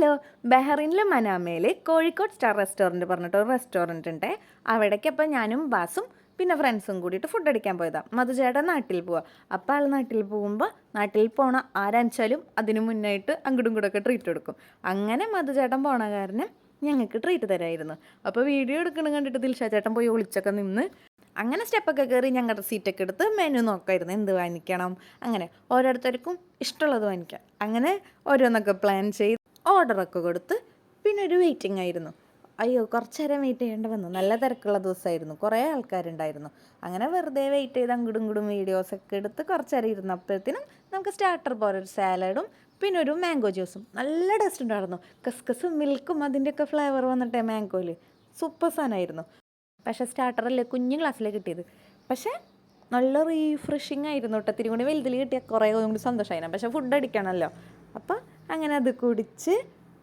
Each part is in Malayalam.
ഹലോ, ബഹ്റൈനിൽ മനാമയിൽ കോഴിക്കോട് സ്റ്റാർ റെസ്റ്റോറൻറ്റ് പറഞ്ഞിട്ടൊരു റെസ്റ്റോറൻറ്റ് ഉണ്ട്. അവിടേക്ക് അപ്പോൾ ഞാനും ബാസും പിന്നെ ഫ്രണ്ട്സും കൂടിയിട്ട് ഫുഡ് അടിക്കാൻ പോയതാണ്. മധുചേട്ടൻ നാട്ടിൽ പോവുക. അപ്പോൾ ആൾ നാട്ടിൽ പോകുമ്പോൾ നാട്ടിൽ പോണ ആരാച്ചാലും അതിന് മുന്നായിട്ട് അങ്ങോട്ടും ഇങ്ങോട്ടൊക്കെ ട്രീറ്റ് കൊടുക്കും. അങ്ങനെ മധുചേട്ടൻ പോണ കാരണം ഞങ്ങൾക്ക് ട്രീറ്റ് തരായിരുന്നു. അപ്പോൾ വീഡിയോ എടുക്കണം കണ്ടിട്ട് ദിൽഷാ ചേട്ടൻ പോയി ഒളിച്ചൊക്കെ നിന്ന് അങ്ങനെ സ്റ്റെപ്പൊക്കെ കയറി ഞങ്ങളുടെ സീറ്റൊക്കെ എടുത്ത് മെനു നോക്കായിരുന്നു, എന്ത് വാങ്ങിക്കണം, അങ്ങനെ ഓരോരുത്തർക്കും ഇഷ്ടമുള്ളത് വാങ്ങിക്കാം. അങ്ങനെ ഓരോന്നൊക്കെ പ്ലാൻ ചെയ്ത് ഓർഡറൊക്കെ കൊടുത്ത് പിന്നെ ഒരു വെയിറ്റിംഗ് ആയിരുന്നു. അയ്യോ, കുറച്ച് നേരം വെയിറ്റ് ചെയ്യേണ്ടി വന്നു. നല്ല തിരക്കുള്ള ദിവസമായിരുന്നു, കുറേ ആൾക്കാരുണ്ടായിരുന്നു. അങ്ങനെ വെറുതെ വെയിറ്റ് ചെയ്ത് അങ്ങോട്ടും ഇങ്ങോട്ടും വീഡിയോസൊക്കെ എടുത്ത് കുറച്ച് നേരം ഇരുന്നപ്പോഴത്തേനും നമുക്ക് സ്റ്റാർട്ടർ പോലെ ഒരു സാലഡും പിന്നെ ഒരു മാംഗോ ജ്യൂസും നല്ല ടേസ്റ്റ് ഉണ്ടായിരുന്നു. കസ്കസും മിൽക്കും അതിൻ്റെയൊക്കെ ഫ്ലേവർ വന്നിട്ടേ മാംഗോയിൽ സൂപ്പർ സാധനമായിരുന്നു. പക്ഷേ സ്റ്റാർട്ടറല്ലേ കുഞ്ഞു ക്ലാസ്സിലേ കിട്ടിയത്, പക്ഷേ നല്ല റീഫ്രഷിങ് ആയിരുന്നു കേട്ടോ. തിരി കൂടി വലുതിൽ കിട്ടിയാൽ കുറേ കൂടി സന്തോഷമായിരുന്നു. പക്ഷേ ഫുഡ് അടിക്കണമല്ലോ, അപ്പം അങ്ങനെ അത് കുടിച്ച്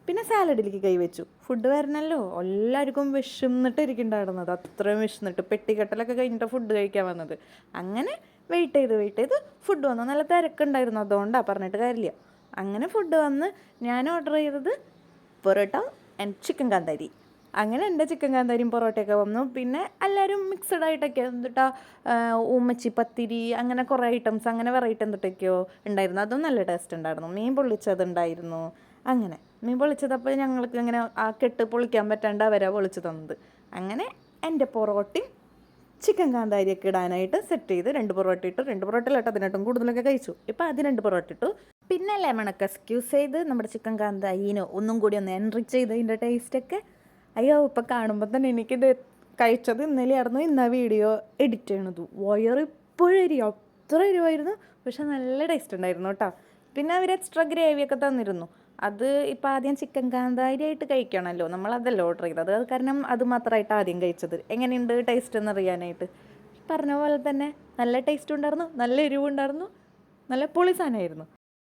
പിന്നെ സാലഡിലേക്ക് കൈവച്ചു. ഫുഡ് വരണമല്ലോ, എല്ലാവർക്കും വിശന്നിട്ട് ഇരിക്കുന്നുണ്ടായിരുന്നത്, അത്രയും വിശന്നിട്ട്. പെട്ടിക്കെട്ടലൊക്കെ കഴിഞ്ഞിട്ട് ഫുഡ് കഴിക്കാൻ വന്നത്. അങ്ങനെ വെയിറ്റ് ചെയ്ത് ഫുഡ് വന്നു. നല്ല തിരക്കുണ്ടായിരുന്നു, അതുകൊണ്ടാണ് പറഞ്ഞിട്ട് കാര്യമില്ല. അങ്ങനെ ഫുഡ് വന്ന് ഞാൻ ഓർഡർ ചെയ്തത് പൊറോട്ട ആൻഡ് ചിക്കൻ കാന്താരി. അങ്ങനെ എൻ്റെ ചിക്കൻ കാന്താരിയും പൊറോട്ടയൊക്കെ വന്നു. പിന്നെ എല്ലാവരും മിക്സഡ് ആയിട്ടൊക്കെ എന്നിട്ടാ ഉമ്മച്ചി പത്തിരി അങ്ങനെ കുറേ ഐറ്റംസ് അങ്ങനെ വെറൈറ്റി എന്തിട്ടൊക്കെയോ ഉണ്ടായിരുന്നു. അതും നല്ല ടേസ്റ്റ് ഉണ്ടായിരുന്നു. മീൻ പൊള്ളിച്ചതുണ്ടായിരുന്നു. അങ്ങനെ മീൻ പൊള്ളിച്ചതപ്പോൾ ഞങ്ങൾക്ക് ഇങ്ങനെ ആ കെട്ട് പൊളിക്കാൻ പറ്റാണ്ട് അവരാ പൊളിച്ച് തന്നത്. അങ്ങനെ എൻ്റെ പൊറോട്ടയും ചിക്കൻ കാന്താരിയൊക്കെ ഇടാനായിട്ട് സെറ്റ് ചെയ്ത് 2 പൊറോട്ട ഇട്ടു. 2 പൊറോട്ട ഇട്ട് അതിനായിട്ടും കൂടുതലൊക്കെ കഴിച്ചു. ഇപ്പോൾ അത് 2 പൊറോട്ട ഇട്ടു. പിന്നെ ലെമണൊക്കെ സ്ക്യൂസ് ചെയ്ത് നമ്മുടെ ചിക്കൻ കാന്താരിനോ ഒന്നും കൂടി ഒന്ന് എൻറിച്ച് ചെയ്ത് അതിൻ്റെ ടേസ്റ്റൊക്കെ. അയ്യോ, ഇപ്പം കാണുമ്പോൾ തന്നെ എനിക്കിത് കഴിച്ചത് ഇന്നലെ ആയിരുന്നു. ഇന്നാ വീഡിയോ എഡിറ്റ് ചെയ്യണത്. വയറിപ്പോഴും എരിയും, അത്ര എരിവായിരുന്നു. പക്ഷെ നല്ല ടേസ്റ്റ് ഉണ്ടായിരുന്നു കേട്ടോ. പിന്നെ അവർ എക്സ്ട്രാ ഗ്രേവിയൊക്കെ തന്നിരുന്നു. അത് ഇപ്പോൾ ആദ്യം ചിക്കൻ കാന്താരി ആയിട്ട് കഴിക്കണമല്ലോ, നമ്മളതല്ല ഓർഡർ ചെയ്തത്. അത് കാരണം അത് മാത്രമായിട്ട് ആദ്യം കഴിച്ചത്. എങ്ങനെയുണ്ട് ടേസ്റ്റ് എന്നറിയാനായിട്ട്. പറഞ്ഞ പോലെ തന്നെ നല്ല ടേസ്റ്റും ഉണ്ടായിരുന്നു, നല്ല എരിവുണ്ടായിരുന്നു, നല്ല പൊളി സാധനമായിരുന്നു.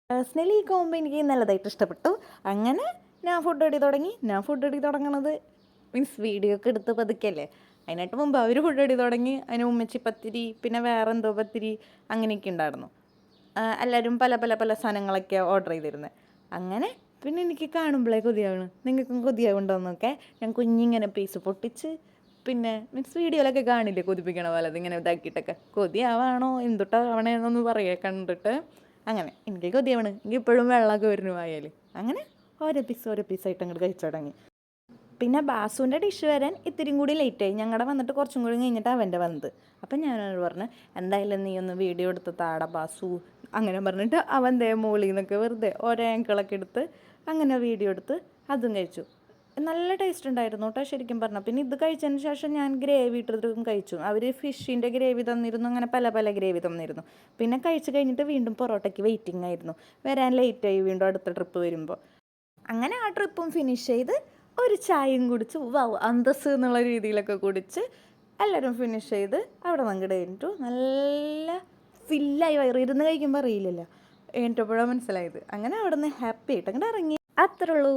പേഴ്സണലി ഈ കോമ്പോ എനിക്ക് നല്ലതായിട്ട് ഇഷ്ടപ്പെട്ടു. അങ്ങനെ ഞാൻ ഫുഡ് അടി തുടങ്ങണത് മീൻസ് വീഡിയോ ഒക്കെ എടുത്ത് പതുക്കല്ലേ. അതിനായിട്ട് മുമ്പ് അവർ ഫുഡ് അടി തുടങ്ങി. അതിന് ഉമ്മച്ചി പത്തിരി പിന്നെ വേറെ എന്തോ പത്തിരി അങ്ങനെയൊക്കെ ഉണ്ടായിരുന്നു. എല്ലാവരും പല പല പല സാധനങ്ങളൊക്കെ ഓർഡർ ചെയ്തിരുന്നത്. അങ്ങനെ പിന്നെ എനിക്ക് കാണുമ്പോഴേ കൊതിയാവണം. നിങ്ങൾക്കും കൊതിയാവുണ്ടോയെന്നൊക്കെ ഞാൻ കുഞ്ഞിങ്ങനെ പീസ് പൊട്ടിച്ച് പിന്നെ മീൻസ് വീഡിയോയിലൊക്കെ കാണില്ലേ കൊതിപ്പിക്കണ പോലെ അതിങ്ങനെ ഇതാക്കിയിട്ടൊക്കെ. കൊതിയാവാണോ എന്തുട്ടാവണേന്നൊന്ന് പറയുക കണ്ടിട്ട്. അങ്ങനെ എനിക്ക് കൊതിയാവണ്. എനിക്ക് ഇപ്പോഴും വെള്ളമൊക്കെ വരുന്നു വായാൽ. അങ്ങനെ ഓരോ പീസായിട്ട് അങ്ങോട്ട് കഴിച്ചു തുടങ്ങി. പിന്നെ ബാസുവിൻ്റെ ഡിഷ് വരാൻ ഇത്തിരി കൂടി ലേറ്റായി. ഞങ്ങളുടെ വന്നിട്ട് കുറച്ചും കൂടി കഴിഞ്ഞിട്ട് അവൻ്റെ വന്നത്. അപ്പം ഞാനോട് പറഞ്ഞു, എന്തായാലും നീ ഒന്ന് വീഡിയോ എടുത്ത് താട ബാസു അങ്ങനെ പറഞ്ഞിട്ട് അവൻ ദേ മോളിൽ നിന്നൊക്കെ വെറുതെ ഓരോ ആങ്കിളൊക്കെ എടുത്ത് അങ്ങനെ വീഡിയോ എടുത്ത് അതും കഴിച്ചു. നല്ല ടേസ്റ്റ് ഉണ്ടായിരുന്നു കേട്ടോ ശരിക്കും പറഞ്ഞാൽ. പിന്നെ ഇത് കഴിച്ചതിന് ശേഷം ഞാൻ ഗ്രേവി ഇട്ടിട്ടും കഴിച്ചു. അവർ ഫിഷിൻ്റെ ഗ്രേവി തന്നിരുന്നു, അങ്ങനെ പല പല ഗ്രേവി തന്നിരുന്നു. പിന്നെ കഴിച്ച് കഴിഞ്ഞിട്ട് വീണ്ടും പൊറോട്ടയ്ക്ക് വെയിറ്റിംഗ് ആയിരുന്നു. വരാൻ ലേറ്റായി വീണ്ടും അടുത്ത ട്രിപ്പ് വരുമ്പോൾ. അങ്ങനെ ആ ട്രിപ്പും ഫിനിഷ് ചെയ്ത് ഒരു ചായയും കുടിച്ച് അന്തസ് എന്നുള്ള രീതിയിലൊക്കെ കുടിച്ച് എല്ലാവരും ഫിനിഷ് ചെയ്ത് അവിടെ അങ്ങോട്ട് കഴിഞ്ഞിട്ടു. നല്ല ഫില്ലായി വയറിരുന്ന് കഴിക്കുമ്പോൾ അറിയില്ലല്ലോ, കഴിഞ്ഞപ്പോഴാണ് മനസ്സിലായത്. അങ്ങനെ അവിടെ നിന്ന് ഹാപ്പി ആയിട്ട് അങ്ങോട്ട് ഇറങ്ങി. അത്രേ ഉള്ളൂ.